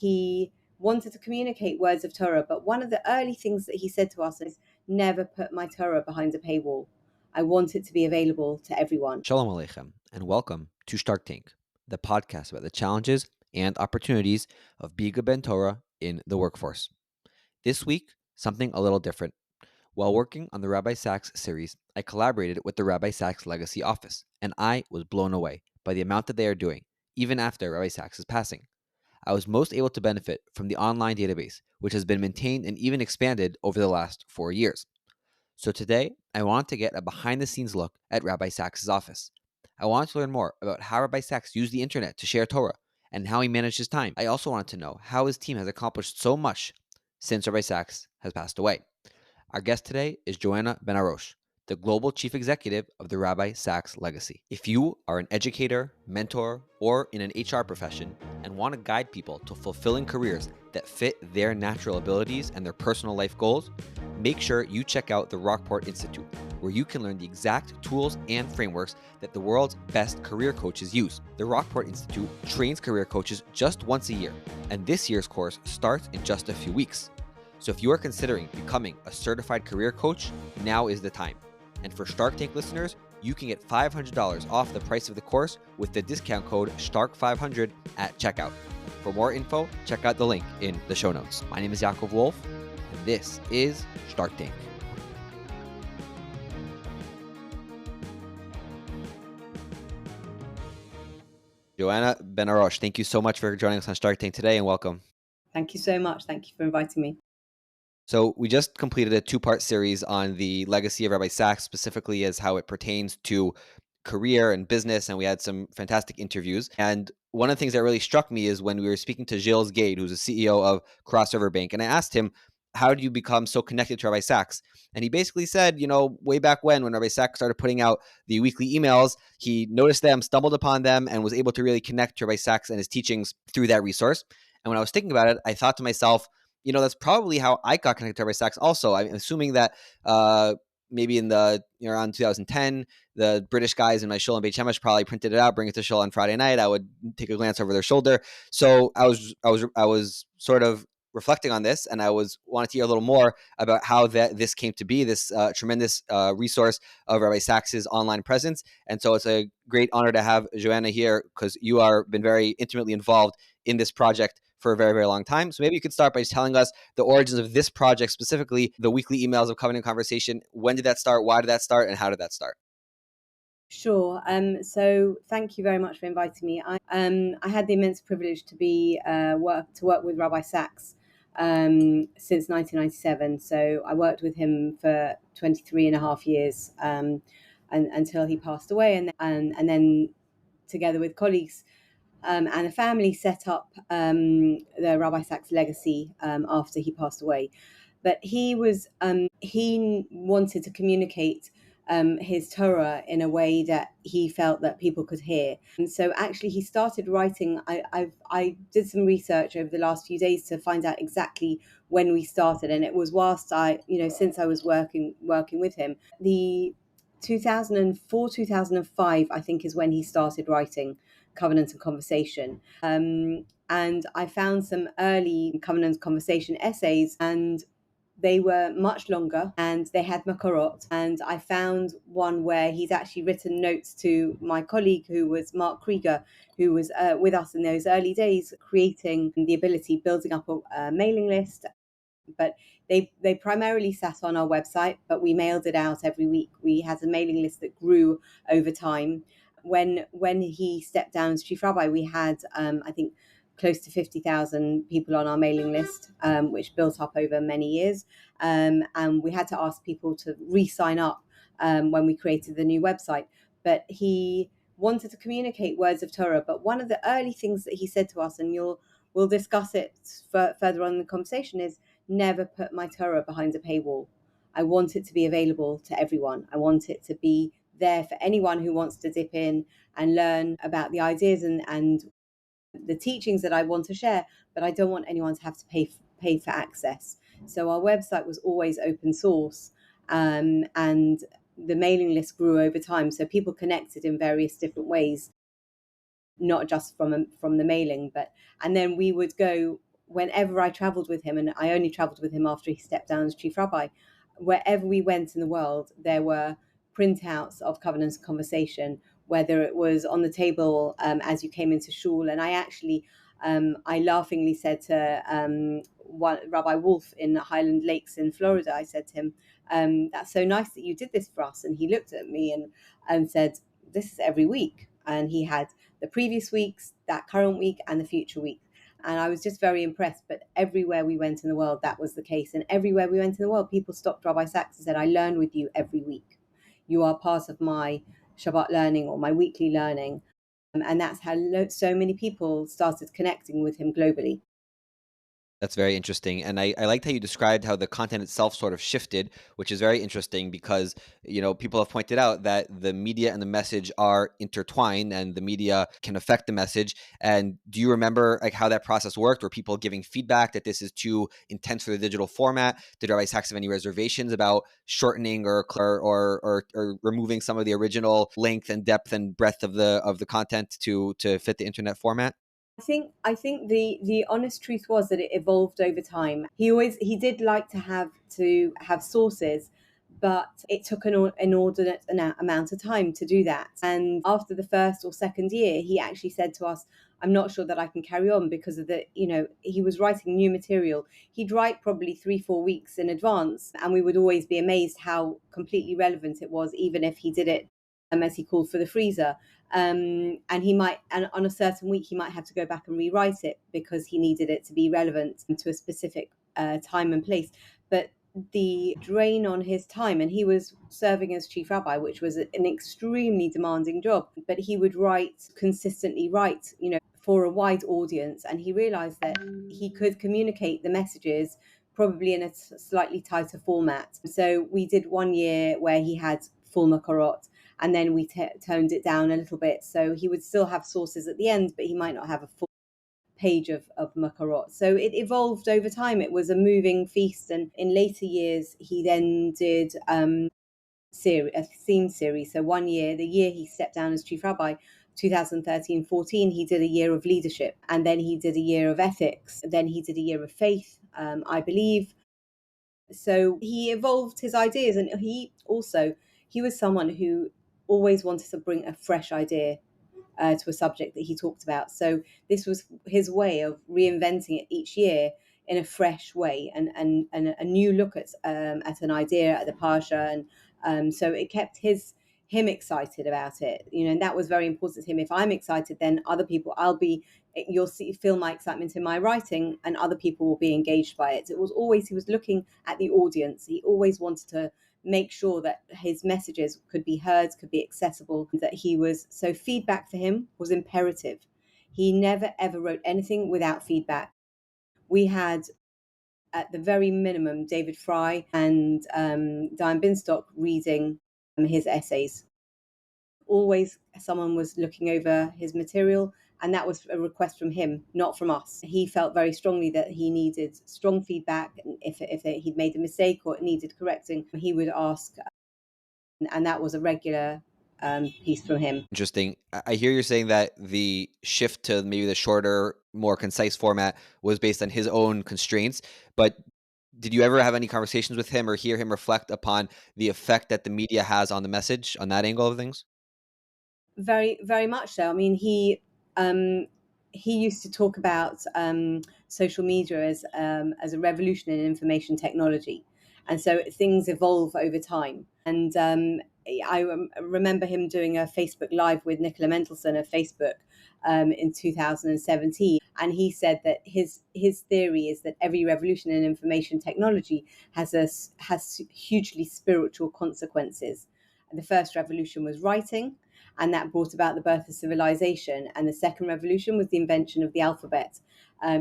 He wanted to communicate words of Torah, but one of the early things that he said to us is, never put my Torah behind a paywall. I want it to be available to everyone. Shalom Aleichem, and welcome to Shark Tank, the podcast about the challenges and opportunities of being a Ben Torah in the workforce. This week, something a little different. While working on the Rabbi Sacks series, I collaborated with the Rabbi Sacks Legacy Office, and I was blown away by the amount that they are doing, even after Rabbi Sacks' passing. I was most able to benefit from the online database, which has been maintained and even expanded over the last 4 years. So today, I want to get a behind-the-scenes look at Rabbi Sacks' office. I want to learn more about how Rabbi Sacks used the internet to share Torah and how he managed his time. I also wanted to know how his team has accomplished so much since Rabbi Sacks has passed away. Our guest today is Joanna Benarroch, the Global Chief Executive of the Rabbi Sacks Legacy. If you are an educator, mentor, or in an HR profession and want to guide people to fulfilling careers that fit their natural abilities and their personal life goals, make sure you check out the Rockport Institute, where you can learn the exact tools and frameworks that the world's best career coaches use. The Rockport Institute trains career coaches just once a year, and this year's course starts in just a few weeks. So if you are considering becoming a certified career coach, now is the time. And for Shark Tank listeners, you can get $500 off the price of the course with the discount code SHARK500 at checkout. For more info, check out the link in the show notes. My name is Yaakov Wolf, and this is Shark Tank. Joanna Benarroch, thank you so much for joining us on Shark Tank today, and welcome. Thank you so much. Thank you for inviting me. So we just completed a two-part series on the legacy of Rabbi Sacks, specifically as how it pertains to career and business, and we had some fantastic interviews. And one of the things that really struck me is when we were speaking to Gilles Gade, who's the CEO of Crossover Bank, and I asked him, how do you become so connected to Rabbi Sacks? And he basically said, way back when Rabbi Sacks started putting out the weekly emails, he noticed them, stumbled upon them, and was able to really connect to Rabbi Sacks and his teachings through that resource. And when I was thinking about it, I thought to myself, that's probably how I got connected to Rabbi Sacks also. I'm assuming that maybe in the around 2010, the British guys in my shul in Beit Shemesh probably printed it out, bring it to shul on Friday night. I would take a glance over their shoulder. So I was sort of reflecting on this, and I wanted to hear a little more about how this came to be, this tremendous resource of Rabbi Sacks' online presence. And so it's a great honor to have Joanna here, because you are been very intimately involved in this project for a very, very long time. So maybe you could start by just telling us the origins of this project, specifically the weekly emails of Covenant Conversation. When did that start? Why did that start? And how did that start? Sure. So thank you very much for inviting me. I had the immense privilege to work with Rabbi Sacks since 1997. So I worked with him for 23 and a half years and until he passed away, and then together with colleagues and a family set up the Rabbi Sacks Legacy after he passed away. But he wanted to communicate his Torah in a way that he felt that people could hear. And so actually he started writing. I did some research over the last few days to find out exactly when we started. And it was whilst since I was working with him, the 2004, 2005, I think, is when he started writing Covenant and Conversation. And I found some early Covenant Conversation essays, and they were much longer and they had makorot. And I found one where he's actually written notes to my colleague, who was Mark Krieger, who was with us in those early days, creating the ability, building up a mailing list. But they primarily sat on our website, but we mailed it out every week. We had a mailing list that grew over time. When he stepped down as chief rabbi, we had, I think, close to 50,000 people on our mailing list, which built up over many years. And we had to ask people to re-sign up when we created the new website. But he wanted to communicate words of Torah. But one of the early things that he said to us, and we'll discuss it further on in the conversation, is never put my Torah behind a paywall. I want it to be available to everyone. I want it to be there for anyone who wants to dip in and learn about the ideas and the teachings that I want to share, but I don't want anyone to have to pay for access. So our website was always open source, and the mailing list grew over time. So people connected in various different ways, not just from the mailing, and then we would go whenever I traveled with him, and I only traveled with him after he stepped down as chief rabbi, wherever we went in the world, there were printouts of covenants of conversation, whether it was on the table as you came into shul. And I actually, I laughingly said to Rabbi Wolf in Highland Lakes in Florida, I said to him, that's so nice that you did this for us. And he looked at me and said, this is every week. And he had the previous weeks, that current week, and the future week. And I was just very impressed. But everywhere we went in the world, that was the case. And everywhere we went in the world, people stopped Rabbi Sacks and said, I learn with you every week. You are part of my Shabbat learning or my weekly learning. And that's how so many people started connecting with him globally. That's very interesting. And I liked how you described how the content itself sort of shifted, which is very interesting because, people have pointed out that the media and the message are intertwined and the media can affect the message. And do you remember like how that process worked? Were people giving feedback that this is too intense for the digital format? Did Rabbi Sacks have any reservations about shortening or removing some of the original length and depth and breadth of the content to fit the internet format? I think the honest truth was that it evolved over time. He did like to have sources, but it took an inordinate amount of time to do that. And after the first or second year, he actually said to us, I'm not sure that I can carry on because of he was writing new material. He'd write probably 3-4 weeks in advance, and we would always be amazed how completely relevant it was, even if he did it as he called for the freezer. And on a certain week, he might have to go back and rewrite it because he needed it to be relevant to a specific time and place. But the drain on his time, and he was serving as chief rabbi, which was an extremely demanding job, but he would consistently write, for a wide audience. And he realized that he could communicate the messages probably in a slightly tighter format. So we did one year where he had full makorot, and then we toned it down a little bit. So he would still have sources at the end, but he might not have a full page of makorot. So it evolved over time. It was a moving feast. And in later years, he then did a theme series. So one year, the year he stepped down as chief rabbi, 2013-14, he did a year of leadership, and then he did a year of ethics, then he did a year of faith, I believe. So he evolved his ideas, and he was someone who always wanted to bring a fresh idea to a subject that he talked about. So this was his way of reinventing it each year in a fresh way, and a new look at an idea, at the parsha. And so it kept him excited about it, and that was very important to him. If I'm excited, then other people, feel my excitement in my writing, and other people will be engaged by it. He was looking at the audience. He always wanted to make sure that his messages could be heard, could be accessible, so feedback for him was imperative. He never ever wrote anything without feedback. We had, at the very minimum, David Fry and Diane Binstock reading his essays. Always someone was looking over his material, and that was a request from him, not from us. He felt very strongly that he needed strong feedback. If he'd made a mistake or it needed correcting, he would ask, and that was a regular piece from him. Interesting. I hear you're saying that the shift to maybe the shorter, more concise format was based on his own constraints, but did you ever have any conversations with him or hear him reflect upon the effect that the media has on the message on that angle of things? Very, very much so. I mean, he used to talk about social media as a revolution in information technology, and so things evolve over time. And I remember him doing a Facebook Live with Nicola Mendelsohn of Facebook in 2017, and he said that his theory is that every revolution in information technology has hugely spiritual consequences. And the first revolution was writing, and that brought about the birth of civilization. And the second revolution was the invention of the alphabet.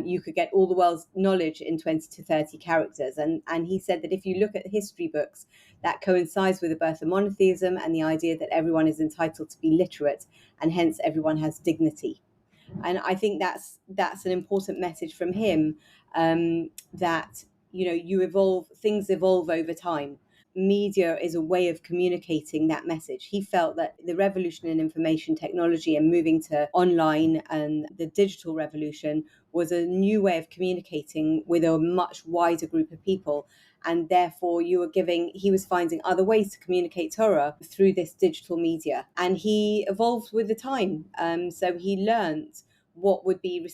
You could get all the world's knowledge in 20 to 30 characters. And he said that if you look at history books, that coincides with the birth of monotheism and the idea that everyone is entitled to be literate, and hence everyone has dignity. And I think that's an important message from him, that things evolve over time. media is a way of communicating that message. He felt that the revolution in information technology and moving to online and the digital revolution was a new way of communicating with a much wider group of people. And therefore, he was finding other ways to communicate Torah through this digital media. And he evolved with the time. So he learned what would be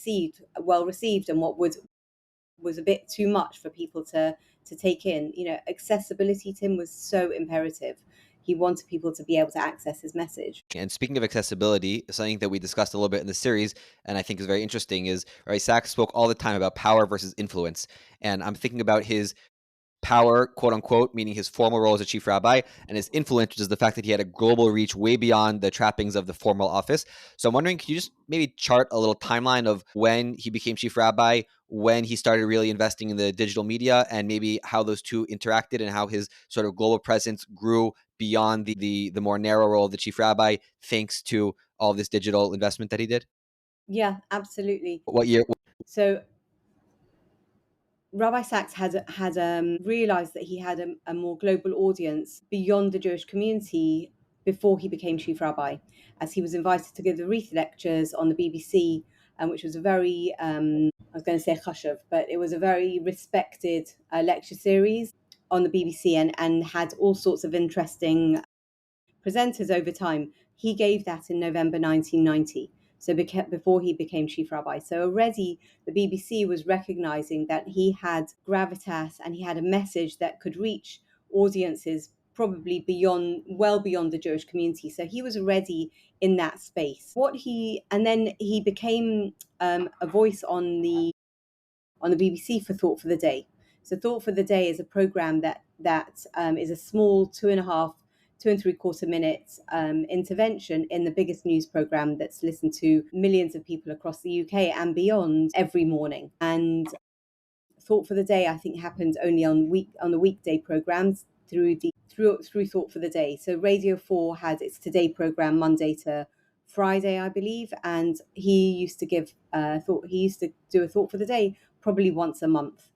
well received, and what was a bit too much for people to take in. Accessibility to him was so imperative. He wanted people to be able to access his message. And speaking of accessibility, something that we discussed a little bit in the series, and I think is very interesting, is Rabbi Sacks spoke all the time about power versus influence. And I'm thinking about his power, quote unquote, meaning his formal role as a chief rabbi, and his influence, which is the fact that he had a global reach way beyond the trappings of the formal office. So I'm wondering, can you just maybe chart a little timeline of when he became chief rabbi, when he started really investing in the digital media, and maybe how those two interacted and how his sort of global presence grew beyond the more narrow role of the chief rabbi, thanks to all this digital investment that he did? Yeah, absolutely. What year? So Rabbi Sacks had realized that he had a more global audience beyond the Jewish community before he became chief rabbi, as he was invited to give the wreath lectures on the BBC, which was a very I was going to say chashuv, but it was a very respected lecture series on the BBC, and had all sorts of interesting presenters over time. He gave that in November 1990, so before he became chief rabbi. So already the BBC was recognizing that he had gravitas and he had a message that could reach audiences probably well beyond the Jewish community. So he was already in that space. And then he became a voice on the BBC for Thought for the Day. So Thought for the Day is a program that is a small 2.5 to 2.75 minute intervention in the biggest news program that's listened to millions of people across the UK and beyond every morning. And Thought for the Day, I think, happened only on the weekday programs through Thought for the Day. So Radio 4 had its Today program Monday to Friday, I believe, and he used to do a Thought for the Day probably once a month,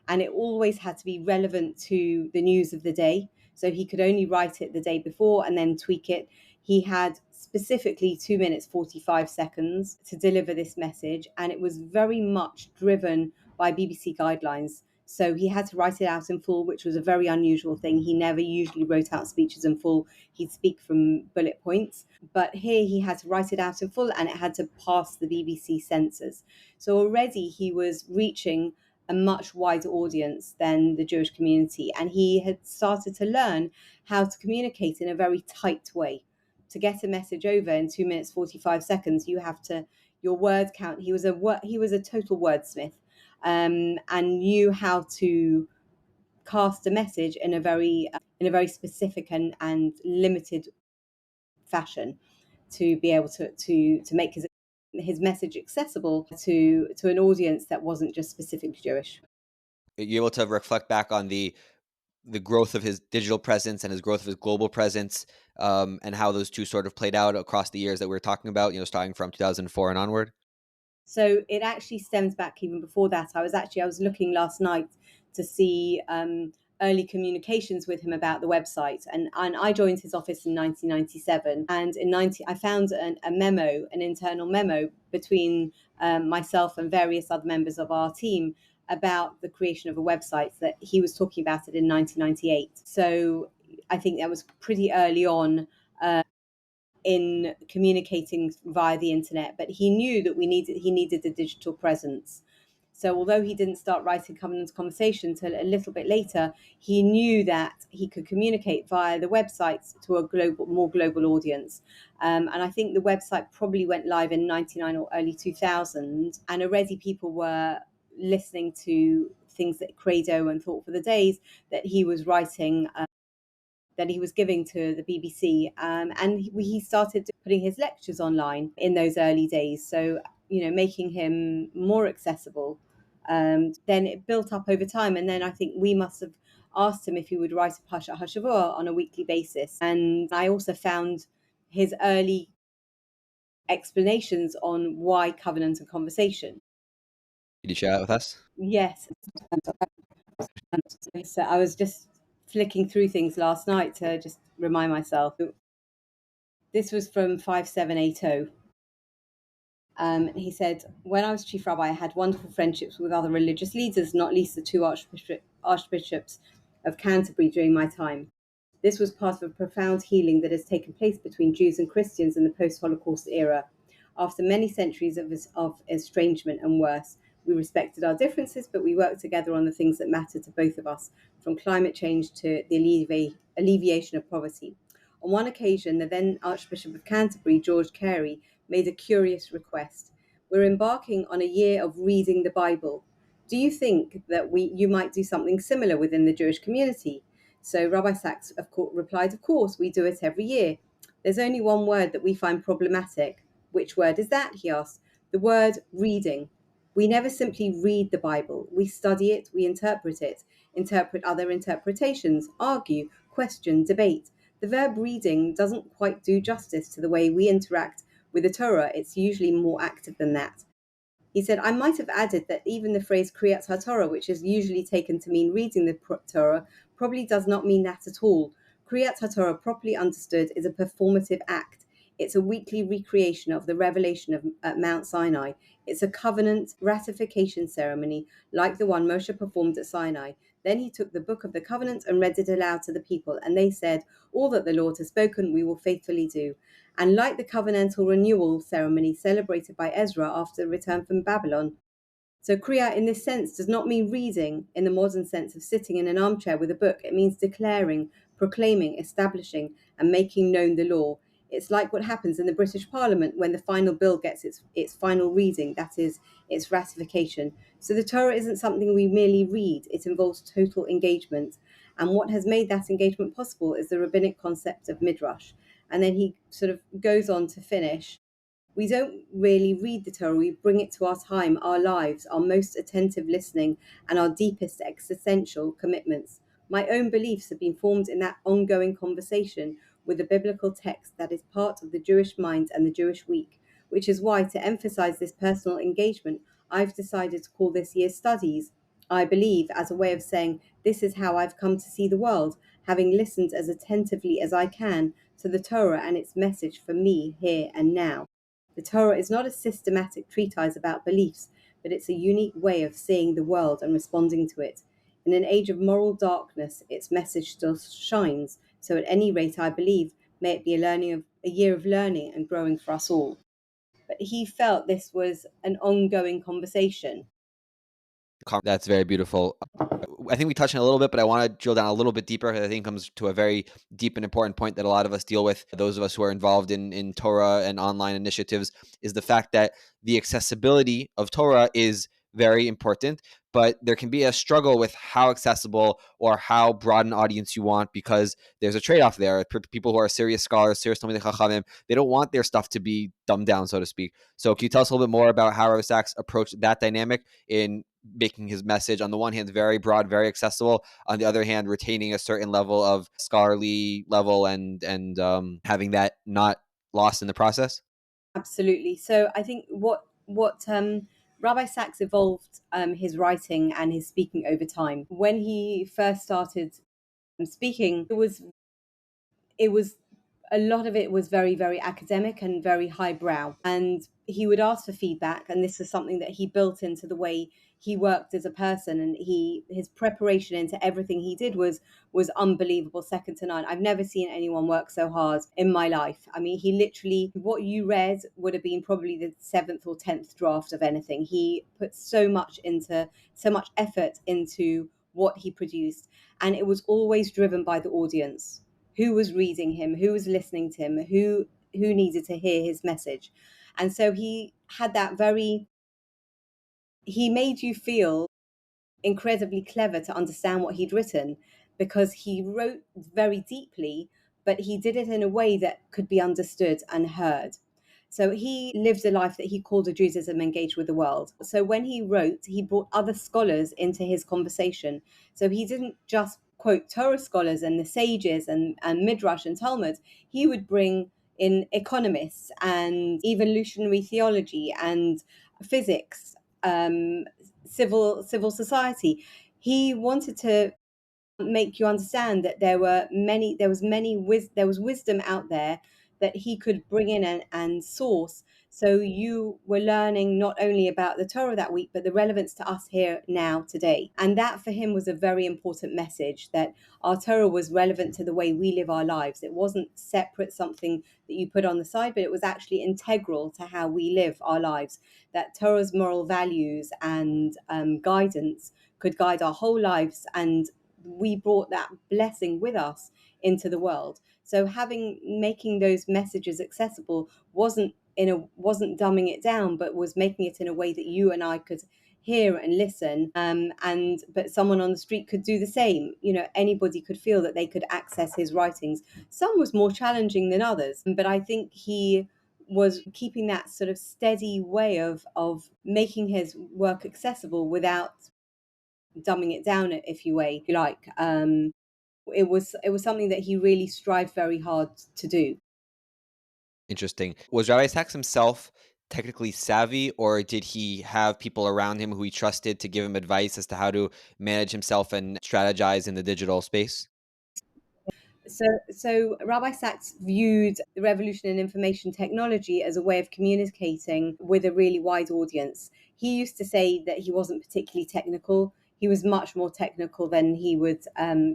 and it always had to be relevant to the news of the day. So he could only write it the day before and then tweak it. He had specifically 2 minutes 45 seconds to deliver this message, and it was very much driven by BBC guidelines. So he had to write it out in full, which was a very unusual thing. He never usually wrote out speeches in full. He'd speak from bullet points. But here he had to write it out in full, and it had to pass the BBC censors. So already he was reaching a much wider audience than the Jewish community. And he had started to learn how to communicate in a very tight way. To get a message over in 2 minutes 45 seconds, your word count. He was a total wordsmith, and knew how to cast a message in a very specific and limited fashion, to be able to make his message accessible to an audience that wasn't just specifically Jewish. You're able to reflect back on the growth of his digital presence and his growth of his global presence, and how those two sort of played out across the years that we were talking about, starting from 2004 and onward? So it actually stems back even before that. I was looking last night to see early communications with him about the website, and I joined his office in 1997, and I found an internal memo between myself and various other members of our team about the creation of a website, that he was talking about it in 1998. So I think that was pretty early on in communicating via the internet, but he knew that he needed a digital presence. So although he didn't start writing Covenant Conversation till a little bit later, he knew that he could communicate via the websites to a more global audience. And I think the website probably went live in 99 or early 2000, and already people were listening to things that Credo and Thought for the Days that he was writing, that he was giving to the BBC, and he started putting his lectures online in those early days. So making him more accessible. Then it built up over time, and then I think we must have asked him if he would write a Pasha Hashavua on a weekly basis. And I also found his early explanations on why Covenant and Conversation. Could you share that with us? Yes. So I was just flicking through things last night to just remind myself. This was from 5780. He said, when I was chief rabbi, I had wonderful friendships with other religious leaders, not least the two archbishops of Canterbury during my time. This was part of a profound healing that has taken place between Jews and Christians in the post-Holocaust era. After many centuries of estrangement and worse, we respected our differences, but we worked together on the things that mattered to both of us, from climate change to the alleviation of poverty. On one occasion, the then Archbishop of Canterbury, George Carey, made a curious request. We're embarking on a year of reading the Bible. Do you think that you might do something similar within the Jewish community? So Rabbi Sacks replied, of course, we do it every year. There's only one word that we find problematic. Which word is that? He asked. The word reading. We never simply read the Bible. We study it, we interpret it, interpret other interpretations, argue, question, debate. The verb reading doesn't quite do justice to the way we interact with the Torah. It's usually more active than that. He said, I might have added that even the phrase Kriyat HaTorah, which is usually taken to mean reading the Torah, probably does not mean that at all. Kriyat HaTorah, properly understood, is a performative act. It's a weekly recreation of the revelation at Mount Sinai. It's a covenant ratification ceremony like the one Moshe performed at Sinai. Then he took the book of the covenant and read it aloud to the people, and they said, all that the Lord has spoken we will faithfully do. And like the covenantal renewal ceremony celebrated by Ezra after the return from Babylon. So Kriya in this sense does not mean reading in the modern sense of sitting in an armchair with a book. It means declaring, proclaiming, establishing, and making known the law. It's like what happens in the British Parliament when the final bill gets its final reading, that is, its ratification. So the Torah isn't something we merely read, it involves total engagement. And what has made that engagement possible is the rabbinic concept of midrash. And then he sort of goes on to finish. We don't really read the Torah, we bring it to our time, our lives, our most attentive listening, and our deepest existential commitments. My own beliefs have been formed in that ongoing conversation with the biblical text that is part of the Jewish mind and the Jewish week, which is why, to emphasize this personal engagement, I've decided to call this year's studies, I believe, as a way of saying, this is how I've come to see the world, having listened as attentively as I can to the Torah and its message for me here and now. The Torah is not a systematic treatise about beliefs, but it's a unique way of seeing the world and responding to it. In an age of moral darkness, its message still shines. So, at any rate, I believe, may it be a year of learning and growing for us all. But he felt this was an ongoing conversation. That's very beautiful. I think we touched on it a little bit, but I want to drill down a little bit deeper. I think it comes to a very deep and important point that a lot of us deal with, those of us who are involved in Torah and online initiatives, is the fact that the accessibility of Torah is very important, but there can be a struggle with how accessible or how broad an audience you want, because there's a trade-off there. People who are serious scholars, serious Talmidei Chachamim, they don't want their stuff to be dumbed down, so to speak. So can you tell us a little bit more about how Rabbi Sacks approached that dynamic in making his message, on the one hand, very broad, very accessible, on the other hand, retaining a certain level of scholarly level and having that not lost in the process? Absolutely. So I think what Rabbi Sacks evolved his writing and his speaking over time. When he first started speaking, it was a lot of it was very, very academic and very highbrow. And he would ask for feedback, and this is something that he built into the way he worked as a person. And his preparation into everything he did was unbelievable, second to none. I've never seen anyone work so hard in my life. I mean, he literally, what you read would have been probably the 7th or 10th draft of anything. He put so much effort into what he produced, and it was always driven by the audience, who was reading him, who was listening to him, who needed to hear his message. And so he had he made you feel incredibly clever to understand what he'd written, because he wrote very deeply, but he did it in a way that could be understood and heard. So he lived a life that he called a Judaism engaged with the world. So when he wrote, he brought other scholars into his conversation. So he didn't just quote Torah scholars and the sages and Midrash and Talmud. He would bring in economists and evolutionary theology and physics, civil society. He wanted to make you understand that there was wisdom out there that he could bring in and source. So you were learning not only about the Torah that week, but the relevance to us here now today. And that for him was a very important message, that our Torah was relevant to the way we live our lives. It wasn't separate, something that you put on the side, but it was actually integral to how we live our lives. That Torah's moral values and guidance could guide our whole lives, and we brought that blessing with us into the world. So making those messages accessible wasn't dumbing it down, but was making it in a way that you and I could hear and listen, and but someone on the street could do the same. Anybody could feel that they could access his writings. Some was more challenging than others, but I think he was keeping that sort of steady way of making his work accessible without dumbing it down, if you like. It was something that he really strived very hard to do. Interesting. Was Rabbi Sacks himself technically savvy, or did he have people around him who he trusted to give him advice as to how to manage himself and strategize in the digital space? So Rabbi Sacks viewed the revolution in information technology as a way of communicating with a really wide audience. He used to say that he wasn't particularly technical. He was much more technical than he would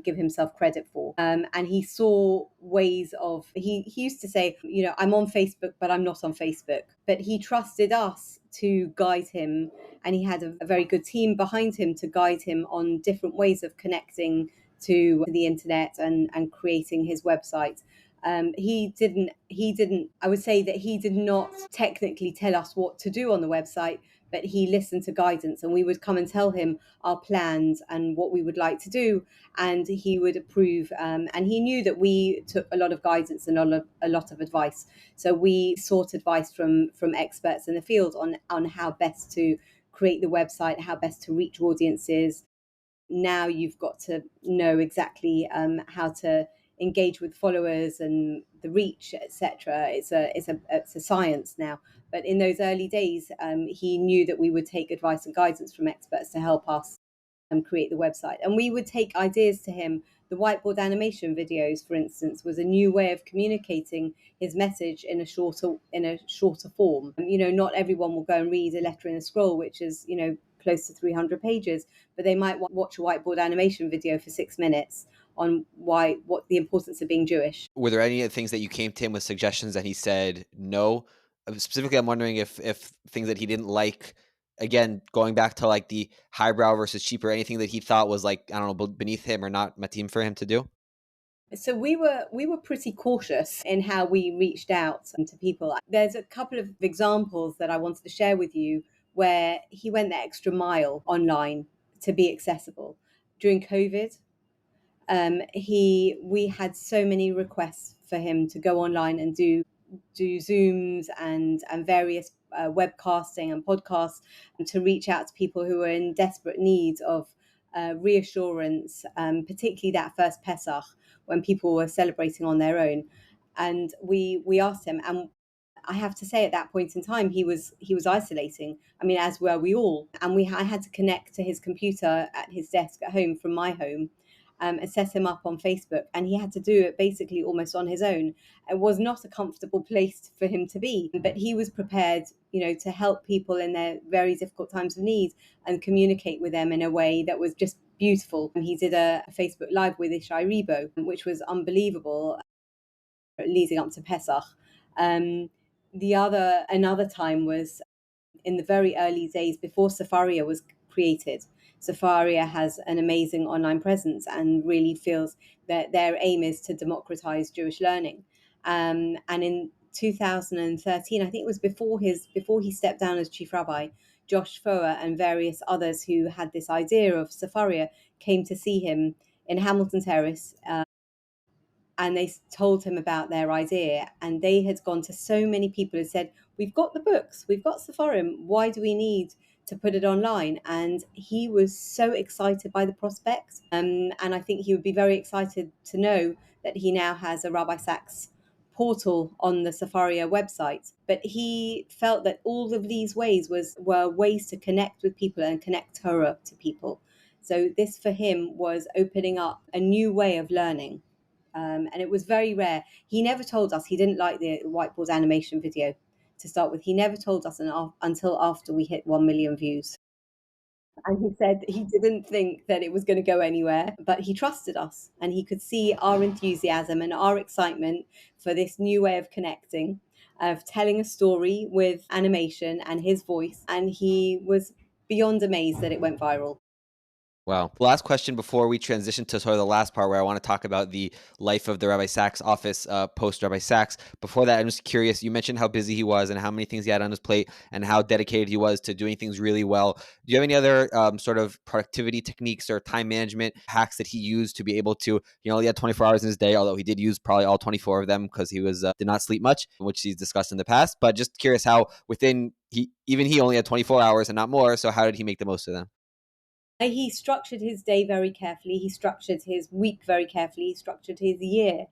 give himself credit for. And he saw ways of, he used to say, I'm on Facebook, but I'm not on Facebook. But he trusted us to guide him. And he had a very good team behind him to guide him on different ways of connecting to the internet and creating his website. I would say that he did not technically tell us what to do on the website, but he listened to guidance, and we would come and tell him our plans and what we would like to do, and he would approve. And he knew that we took a lot of guidance and a lot of advice. So we sought advice from experts in the field on how best to create the website, how best to reach audiences. Now you've got to know exactly how to engage with followers and the reach, etc. It's a science now. But in those early days, he knew that we would take advice and guidance from experts to help us create the website. And we would take ideas to him. The whiteboard animation videos, for instance, was a new way of communicating his message in a shorter form. Not everyone will go and read a letter in a scroll, which is close to 300 pages, but they might watch a whiteboard animation video for 6 minutes on what the importance of being Jewish. Were there any things that you came to him with suggestions that he said no? Specifically, I'm wondering if things that he didn't like, again, going back to like the highbrow versus cheaper, anything that he thought was like, I don't know, beneath him or not matim for him to do? So we were pretty cautious in how we reached out to people. There's a couple of examples that I wanted to share with you where he went the extra mile online to be accessible. During COVID, we had so many requests for him to go online and do Zooms and various webcasting and podcasts, and to reach out to people who were in desperate need of reassurance, particularly that first Pesach when people were celebrating on their own. And we asked him, and I have to say, at that point in time, he was isolating. I mean, as were we all. And I had to connect to his computer at his desk at home from my home, and set him up on Facebook. And he had to do it basically almost on his own. It was not a comfortable place for him to be, but he was prepared, to help people in their very difficult times of need and communicate with them in a way that was just beautiful. And he did a Facebook Live with Ishai Rebo, which was unbelievable, leading up to Pesach. Another time was in the very early days before Sefaria was created. Sefaria has an amazing online presence and really feels that their aim is to democratize Jewish learning. And in 2013, I think it was before he stepped down as chief rabbi, Josh Foer and various others who had this idea of Sefaria came to see him in Hamilton Terrace, and they told him about their idea, and they had gone to so many people who said, we've got the books, we've got Sefarim, why do we need to put it online? And he was so excited by the prospect, and I think he would be very excited to know that he now has a Rabbi Sacks portal on the Sefaria website. But he felt that all of these ways were ways to connect with people and connect Torah to people. So this for him was opening up a new way of learning. And it was very rare. He never told us he didn't like the whiteboard animation video to start with. He never told us until after we hit 1 million views. And he said he didn't think that it was going to go anywhere, but he trusted us and he could see our enthusiasm and our excitement for this new way of connecting, of telling a story with animation and his voice. And he was beyond amazed that it went viral. Wow. Last question before we transition to sort of the last part where I want to talk about the life of the Rabbi Sacks office post Rabbi Sacks. Before that, I'm just curious. You mentioned how busy he was and how many things he had on his plate and how dedicated he was to doing things really well. Do you have any other sort of productivity techniques or time management hacks that he used to be able to, he had 24 hours in his day, although he did use probably all 24 of them because he was did not sleep much, which he's discussed in the past. But just curious how he only had 24 hours and not more. So how did he make the most of them? He structured his day very carefully. He structured his week very carefully. He structured his year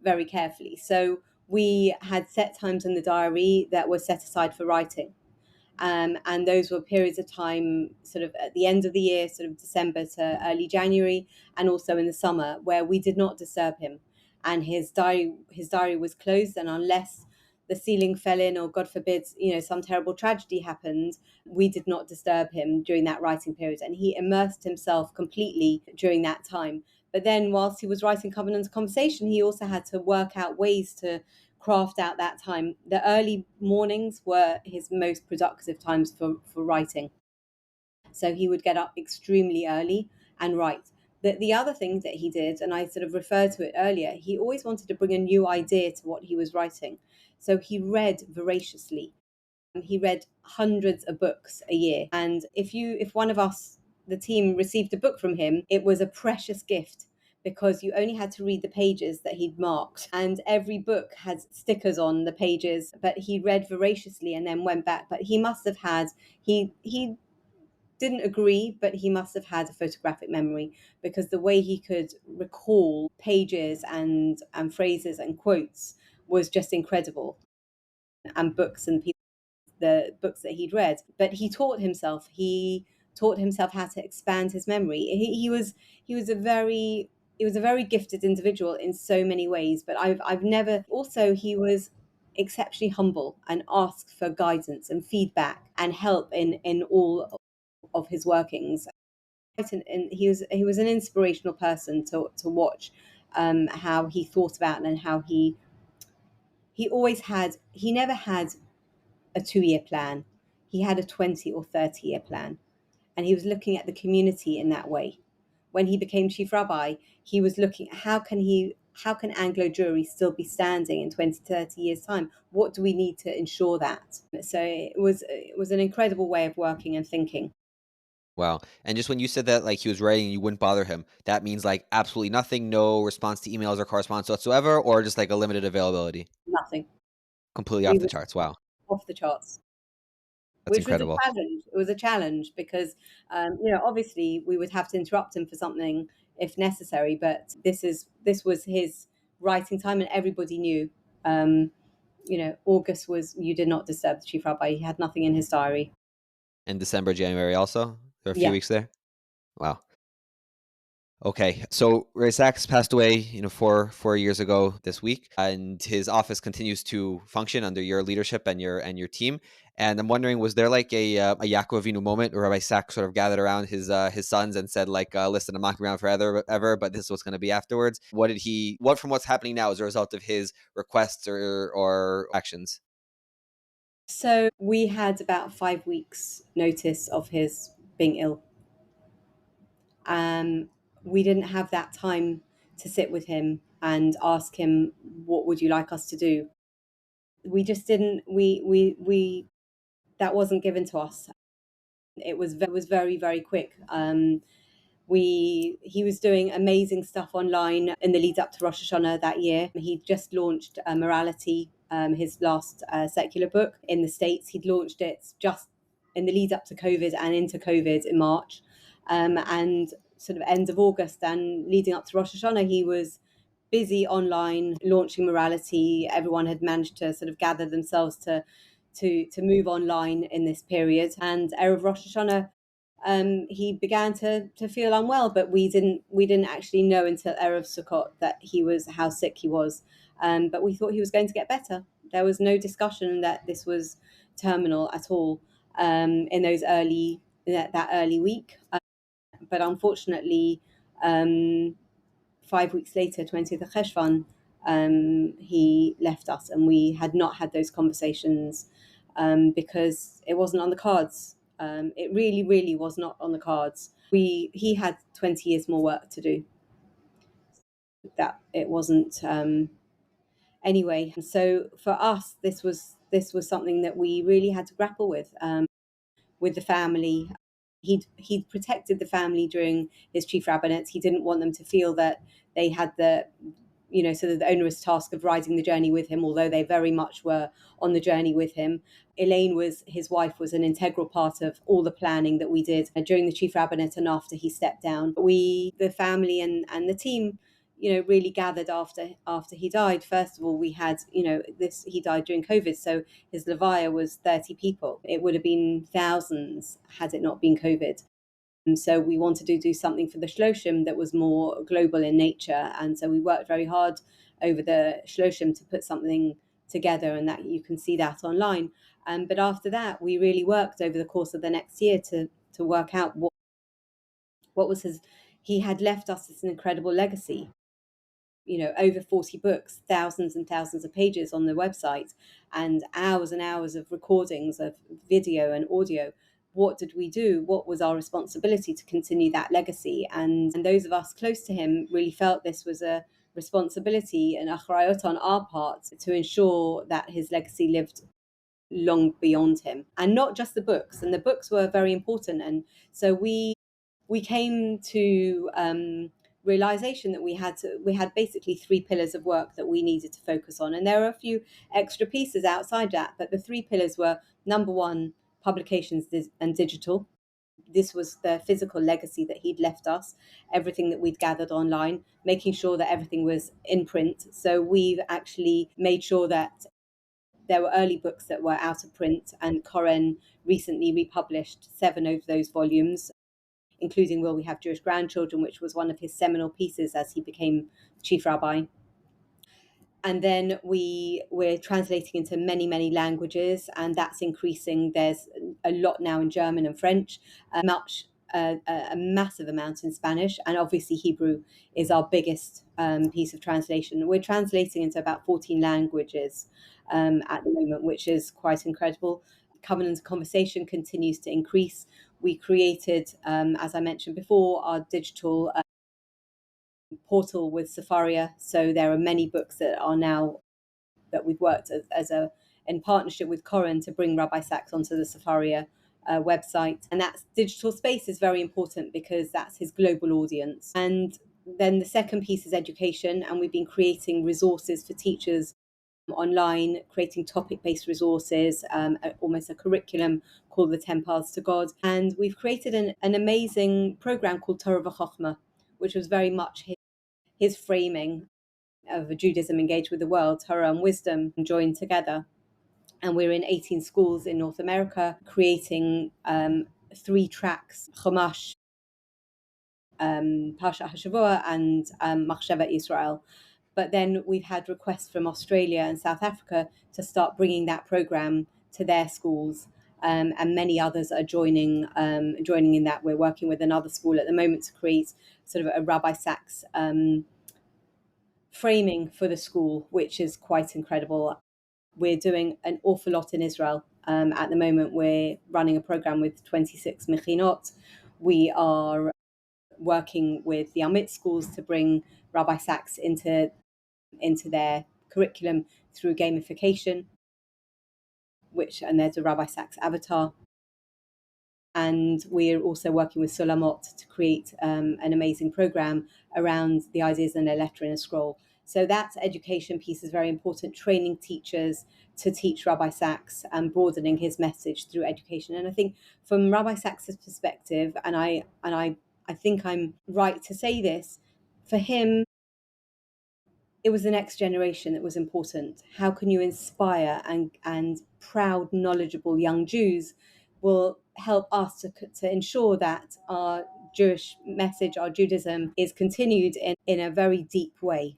very carefully. So we had set times in the diary that were set aside for writing. And those were periods of time sort of at the end of the year, sort of December to early January, and also in the summer, where we did not disturb him. And his diary was closed, and unless the ceiling fell in or God forbid, some terrible tragedy happened, we did not disturb him during that writing period. And he immersed himself completely during that time. But then whilst he was writing Covenant Conversation, he also had to work out ways to craft out that time. The early mornings were his most productive times for writing. So he would get up extremely early and write. The other thing that he did, and I sort of referred to it earlier, he always wanted to bring a new idea to what he was writing. So he read voraciously. He read hundreds of books a year. And if one of us, the team, received a book from him, it was a precious gift because you only had to read the pages that he'd marked. And every book had stickers on the pages, but he read voraciously and then went back. But he must have had, he didn't agree, but he must have had a photographic memory because the way he could recall pages and phrases and quotes was just incredible. And books and people, the books that he'd read, but he taught himself how to expand his memory. He was a very gifted individual in so many ways, but I've never also he was exceptionally humble and asked for guidance and feedback and help in all of his workings. And he was an inspirational person to watch, how he thought about and how he never had a 2-year plan. He had a 20 or 30-year plan. And he was looking at the community in that way. When he became chief rabbi, he was looking at how can Anglo Jewry still be standing in 20, 30 years' time? What do we need to ensure that? So it was an incredible way of working and thinking. Wow. And just when you said that, like he was writing, you wouldn't bother him. That means like absolutely nothing, no response to emails or correspondence whatsoever, or just like a limited availability, Nothing. completely We off the were charts. Wow, off the charts. that's Which was a incredible. challenge. It was a challenge because, obviously we would have to interrupt him for something if necessary. But this was his writing time, and everybody knew. August was you did not disturb the chief rabbi. He had nothing in his diary. In December, January, also there were a few Yeah. weeks there. Wow. Okay, so Ray Sachs passed away, 4 years ago this week, and his office continues to function under your leadership and your team. And I'm wondering, was there like a Yaakov Avinu moment where Rabbi Sachs sort of gathered around his sons and said, like, "Listen, I'm not around forever, ever, but this is what's going to be afterwards." What from what's happening now is a result of his requests or actions? So we had about 5 weeks notice of his being ill. Um, we didn't have that time to sit with him and ask him, "What would you like us to do?" We just didn't. We That wasn't given to us. It was very, very quick. He was doing amazing stuff online in the lead up to Rosh Hashanah that year. He just launched Morality, his last secular book in the States. He'd launched it just in the lead up to COVID and into COVID in March, and sort of end of August and leading up to Rosh Hashanah, he was busy online launching Morality. Everyone had managed to sort of gather themselves to move online in this period. And Erev Rosh Hashanah, he began to feel unwell, but we didn't actually know until Erev Sukkot that how sick he was. But we thought he was going to get better. There was no discussion that this was terminal at all in that early week. But unfortunately, um, 5 weeks later, 20th of Cheshvan, he left us, and we had not had those conversations because it wasn't on the cards. It really, really was not on the cards. He had 20 years more work to do. That it wasn't anyway. So for us, this was something that we really had to grapple with the family. He'd protected the family during his chief rabbinate. He didn't want them to feel that they had sort of the onerous task of riding the journey with him, although they very much were on the journey with him. His wife, was an integral part of all the planning that we did during the chief rabbinate and after he stepped down. The family and the team, really gathered after he died. First of all, we had, he died during COVID, so his levaya was 30 people. It would have been thousands had it not been COVID. And so we wanted to do something for the Shloshim that was more global in nature. And so we worked very hard over the Shloshim to put something together, and that you can see that online. But after that, we really worked over the course of the next year to work out what was he had left us this incredible legacy. Over 40 books, thousands and thousands of pages on the website, and hours of recordings of video and audio. What did we do? What was our responsibility to continue that legacy? And those of us close to him really felt this was a responsibility and achrayot on our part to ensure that his legacy lived long beyond him, and not just the books. And the books were very important. And so we came to realization that we had basically three pillars of work that we needed to focus on, and there are a few extra pieces outside that, but the three pillars were: number one, publications and digital. This was the physical legacy that he'd left us, everything that we'd gathered online, making sure that everything was in print. So we've actually made sure that there were early books that were out of print, and Koren recently republished 7 of those volumes, including Will We Have Jewish Grandchildren, which was one of his seminal pieces as he became chief rabbi. And then we're translating into many, many languages, and that's increasing. There's a lot now in German and French, a massive amount in Spanish, and obviously Hebrew is our biggest piece of translation. We're translating into about 14 languages at the moment, which is quite incredible. Covenant Conversation continues to increase. We created, as I mentioned before, our digital portal with Safaria. So there are many books that are now that we've worked in partnership with Koren to bring Rabbi Sacks onto the Safaria website. And that digital space is very important because that's his global audience. And then the second piece is education, and we've been creating resources for teachers online, creating topic-based resources, almost a curriculum called the 10 Paths to God. And we've created an amazing program called Torah v'Chochmah, which was very much his framing of a Judaism engaged with the world, Torah and wisdom joined together. And we're in 18 schools in North America, creating 3 tracks: Chumash, Parsha HaShavua, and Machshavah Israel. But then we've had requests from Australia and South Africa to start bringing that program to their schools. And many others are joining in that. We're working with another school at the moment to create sort of a Rabbi Sacks framing for the school, which is quite incredible. We're doing an awful lot in Israel. At the moment, we're running a program with 26 mechinot. We are working with the Amit schools to bring Rabbi Sacks into their curriculum through gamification, and there's a Rabbi Sacks avatar. And we're also working with Sulamot to create an amazing program around the ideas in a letter in a scroll. So that education piece is very important, training teachers to teach Rabbi Sacks and broadening his message through education. And I think from Rabbi Sacks' perspective, and I think I'm right to say this, for him, it was the next generation that was important. How can you inspire and proud, knowledgeable young Jews? Well, help us to ensure that our Jewish message, our Judaism, is continued in a very deep way.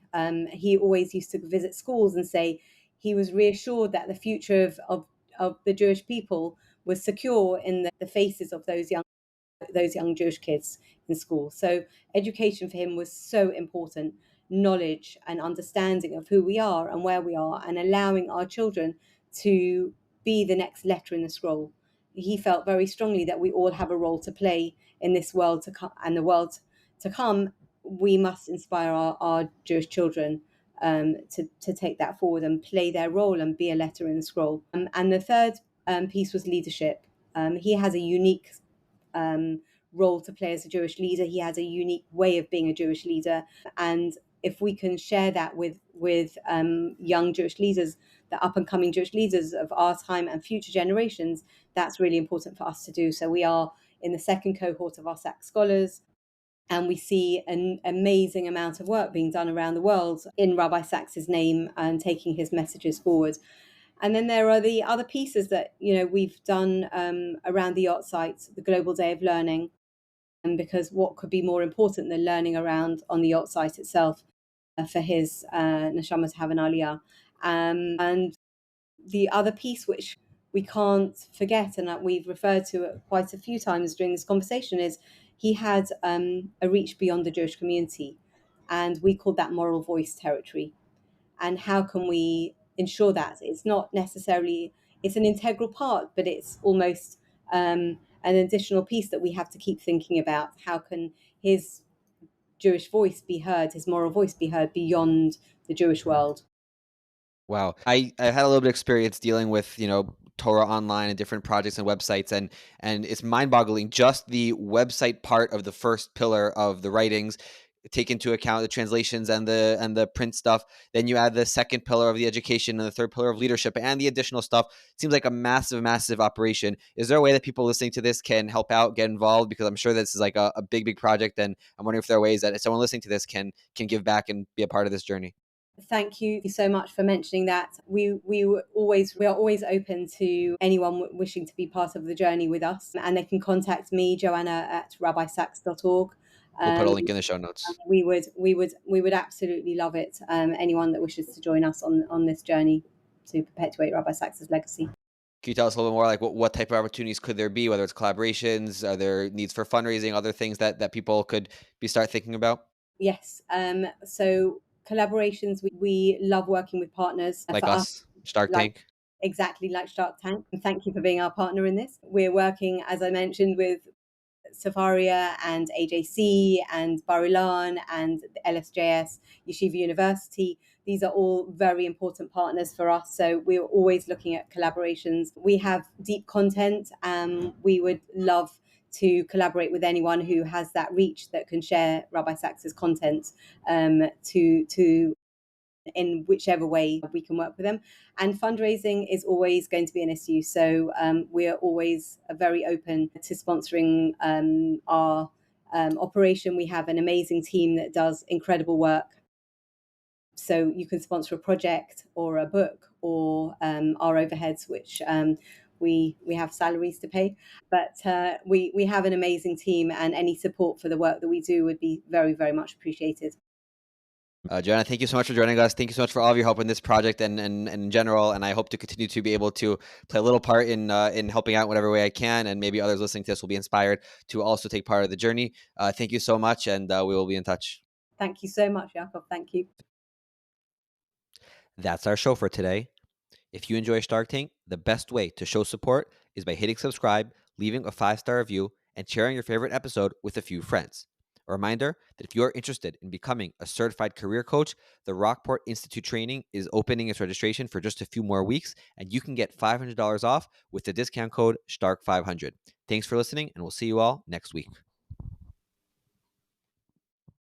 He always used to visit schools and say he was reassured that the future of the Jewish people was secure in the faces of those young Jewish kids in school. So education for him was so important, knowledge and understanding of who we are and where we are, and allowing our children to be the next letter in the scroll. He felt very strongly that we all have a role to play in this world to come and the world to come. We must inspire our Jewish children to take that forward and play their role and be a letter in the scroll. And the third piece was leadership. He has a unique um, role to play as a Jewish leader. He has a unique way of being a Jewish leader, and if we can share that with young Jewish leaders, the up and coming Jewish leaders of our time and future generations, that's really important for us to do. So we are in the second cohort of our Sacks scholars, and we see an amazing amount of work being done around the world in Rabbi Sacks's name and taking his messages forward. And then there are the other pieces that we've done around the yacht site, the Global Day of Learning, and because what could be more important than learning around on the yacht site itself for his neshama to have an aliyah. And the other piece which we can't forget, and that we've referred to it quite a few times during this conversation, is he had a reach beyond the Jewish community, and we called that moral voice territory. And how can we ensure that it's not necessarily, it's an integral part, but it's almost an additional piece that we have to keep thinking about. How can his Jewish voice be heard, his moral voice be heard beyond the Jewish world? Wow. I had a little bit of experience dealing with, Torah online and different projects and websites, and it's mind-boggling. Just the website part of the first pillar of the writings, take into account the translations and the print stuff. Then you add the second pillar of the education and the third pillar of leadership and the additional stuff. It seems like a massive, massive operation. Is there a way that people listening to this can help out, get involved? Because I'm sure this is like a big, big project, and I'm wondering if there are ways that someone listening to this can give back and be a part of this journey. Thank you so much for mentioning that. We are always open to anyone wishing to be part of the journey with us, and they can contact me, Joanna, at rabbisacks.org. We'll put Um, a link in the show notes. we would absolutely love it. Anyone that wishes to join us on this journey to perpetuate Rabbi Sacks's legacy. Can you tell us a little bit more, like what type of opportunities could there be, whether it's collaborations, are there needs for fundraising, other things that people could start thinking about? Yes. So collaborations, we love working with partners. Like For us, us, Shark like Tank? exactly like Shark Tank. And thank you for being our partner in this. We're working, as I mentioned, with Safaria and AJC and Bar Ilan and the LSJS, Yeshiva University. These are all very important partners for us. So we're always looking at collaborations. We have deep content. We would love to collaborate with anyone who has that reach that can share Rabbi Sacks's content to in whichever way we can work with them. And fundraising is always going to be an issue. So we are always very open to sponsoring our operation. We have an amazing team that does incredible work. So you can sponsor a project or a book or our overheads, which we have salaries to pay. But we have an amazing team, and any support for the work that we do would be very, very much appreciated. Joanna, thank you so much for joining us. Thank you so much for all of your help in this project and in general. And I hope to continue to be able to play a little part in helping out in whatever way I can. And maybe others listening to this will be inspired to also take part of the journey. Thank you so much, and we will be in touch. Thank you so much, Jakob. Thank you. That's our show for today. If you enjoy Shark Tank, the best way to show support is by hitting subscribe, leaving a 5-star review, and sharing your favorite episode with a few friends. A reminder that if you are interested in becoming a certified career coach, the Rockport Institute training is opening its registration for just a few more weeks, and you can get $500 off with the discount code STARK500. Thanks for listening, and we'll see you all next week.